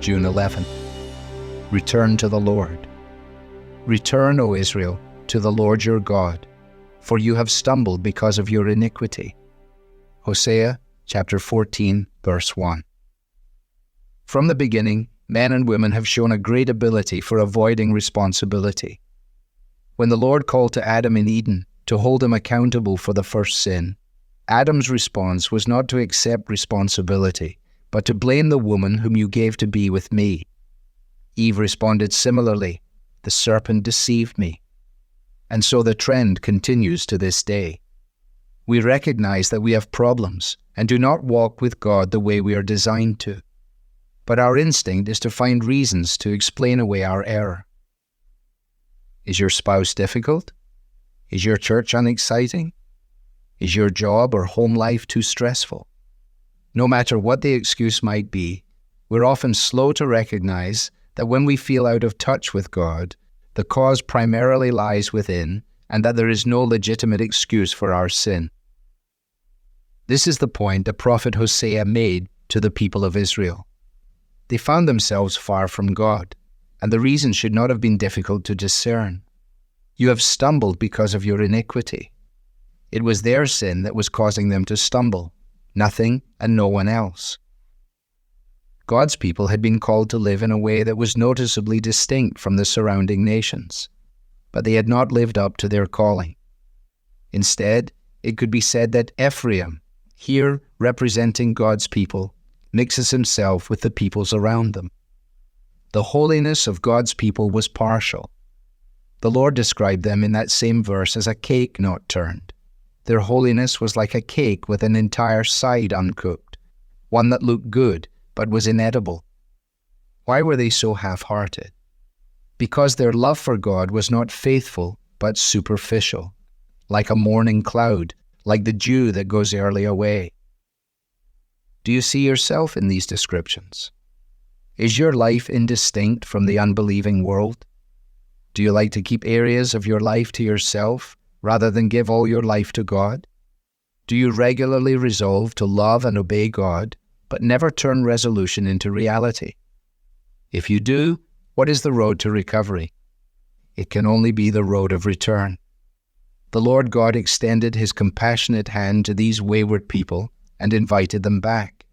June 11. Return to the Lord. Return, O Israel, to the Lord your God, for you have stumbled because of your iniquity. Hosea chapter 14, verse 1. From the beginning, men and women have shown a great ability for avoiding responsibility. When the Lord called to Adam in Eden to hold him accountable for the first sin, Adam's response was not to accept responsibility, but to blame the woman whom you gave to be with me. Eve responded similarly, the serpent deceived me. And so the trend continues to this day. We recognize that we have problems and do not walk with God the way we are designed to. But our instinct is to find reasons to explain away our error. Is your spouse difficult? Is your church unexciting? Is your job or home life too stressful? No matter what the excuse might be, we're often slow to recognize that when we feel out of touch with God, the cause primarily lies within, and that there is no legitimate excuse for our sin. This is the point the prophet Hosea made to the people of Israel. They found themselves far from God, and the reason should not have been difficult to discern. You have stumbled because of your iniquity. It was their sin that was causing them to stumble, nothing and no one else. God's people had been called to live in a way that was noticeably distinct from the surrounding nations, but they had not lived up to their calling. Instead, it could be said that Ephraim, here representing God's people, mixes himself with the peoples around them. The holiness of God's people was partial. The Lord described them in that same verse as a cake not turned. Their holiness was like a cake with an entire side uncooked, one that looked good but was inedible. Why were they so half-hearted? Because their love for God was not faithful but superficial, like a morning cloud, like the dew that goes early away. Do you see yourself in these descriptions? Is your life indistinct from the unbelieving world? Do you like to keep areas of your life to yourself rather than give all your life to God? Do you regularly resolve to love and obey God, but never turn resolution into reality? If you do, what is the road to recovery? It can only be the road of return. The Lord God extended his compassionate hand to these wayward people and invited them back.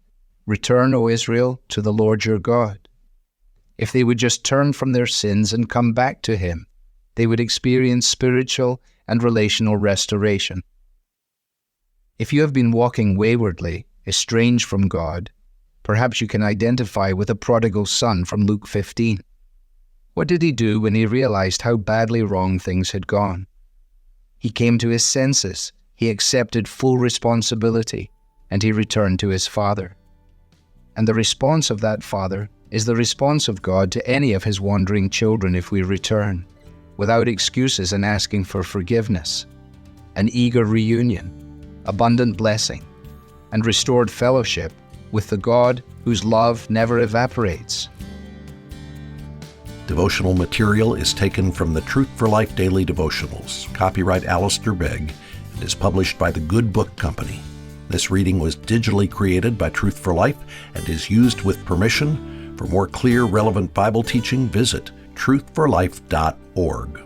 Return, O Israel, to the Lord your God. If they would just turn from their sins and come back to him, they would experience spiritual and relational restoration. If you have been walking waywardly, estranged from God, perhaps you can identify with the prodigal son from Luke 15. What did he do when he realized how badly wrong things had gone? He came to his senses, he accepted full responsibility, and he returned to his father. And the response of that father is the response of God to any of his wandering children if we return, without excuses and asking for forgiveness, an eager reunion, abundant blessing, and restored fellowship with the God whose love never evaporates. Devotional material is taken from the Truth for Life Daily Devotionals, copyright Alistair Begg, and is published by the Good Book Company. This reading was digitally created by Truth for Life and is used with permission. For more clear, relevant Bible teaching, visit truthforlife.org.